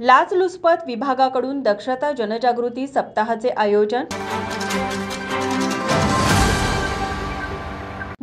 लाचलुचपत विभागाकडून दक्षता जनजागृती सप्ताहाचे आयोजन।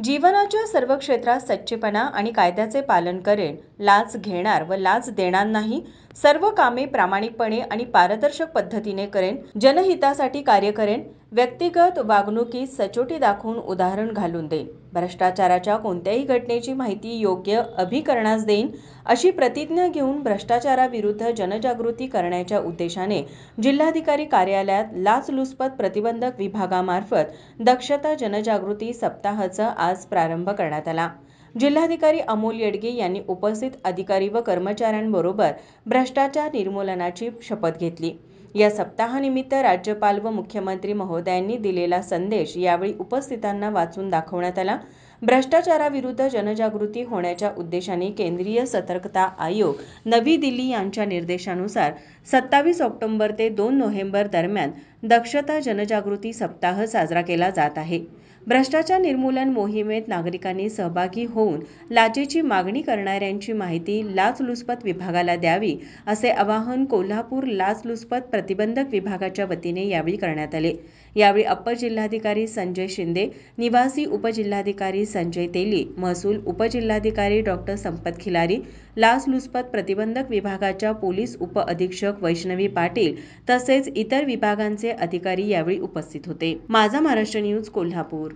जीवनाच्या सर्व क्षेत्रात सच्चेपणा आणि कायद्याचे पालन करेन, लाच घेणार व लाच देणार नाही, सर्व कामे प्रामाणिकपणे आणि पारदर्शक पद्धतीने करेन, जनहितासाठी कार्य करेन, व्यक्तिगत वागणुकीत सचोटी दाखवून उदाहरण घालून देईन, भ्रष्टाचाराच्या कोणत्याही घटनेची माहिती योग्य अभिकरणास देईन, अशी प्रतिज्ञा घेऊन भ्रष्टाचाराविरुद्ध जनजागृती करण्याच्या उद्देशाने जिल्हाधिकारी कार्यालयात लाचलुचपत प्रतिबंधक विभागामार्फत दक्षता जनजागृती सप्ताहाचा आज प्रारंभ करण्यात आला। जिल्हाधिकारी अमोल येडगे यांनी उपस्थित अधिकारी व कर्मचाऱ्यांबरोबर भ्रष्टाचार निर्मूलनाची शपथ घेतली। या सप्ताहानिमित्त राज्यपाल व मुख्यमंत्री महोदयांनी दिलेला संदेश यावेळी उपस्थितांना वाचून दाखवण्यात आला। भ्रष्टाचाराविरुद्ध जनजागृती होण्याच्या उद्देशाने केंद्रीय सतर्कता आयोग नवी दिल्ली यांच्या निर्देशानुसार 27 ऑक्टोबर ते 2 नोव्हेंबर दरम्यान दक्षता जनजागृती सप्ताह साजरा केला जात आहे। भ्रष्टाचार निर्मूलन मोहिमेत नागरिकांनी सहभागी होऊन लाचेची मागणी करणाऱ्यांची माहिती लाचलुचपत विभागाला द्यावी, असे आवाहन कोल्हापूर लाचलुचपत प्रतिबंधक विभागाच्या वतीने यावेळी करण्यात आले। यावेळी अप्पर जिल्हाधिकारी संजय शिंदे, निवासी उपजिल्हाधिकारी संजय तेली, महसूल उपजिल्हाधिकारी डॉ. संपत खिलारी, लाचलुचपत प्रतिबंधक विभागाच्या पोलीस उपअधीक्षक वैष्णवी पाटील तसेच इतर विभागांचे अधिकारी यावेळी उपस्थित होते। माझा महाराष्ट्र न्यूज कोल्हापूर।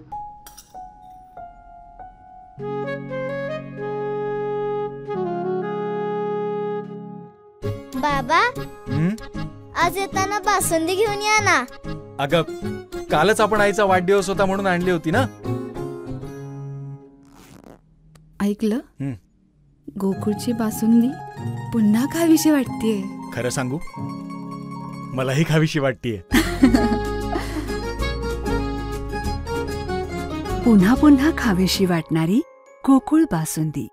बाबा, आज येताना बासुंदी घेऊन या ना। अगं, कालच आपण आईचा वाढदिवस होता म्हणून आणली होती ना। ऐकलं, गोकुळची बासुंदी पुन्हा खावीशी वाटतेय। खरं सांगू, मलाही खावीशी वाटतेय। पुन्हा पुन्हा खावीशी वाटणारी गोकुळ बासुंदी।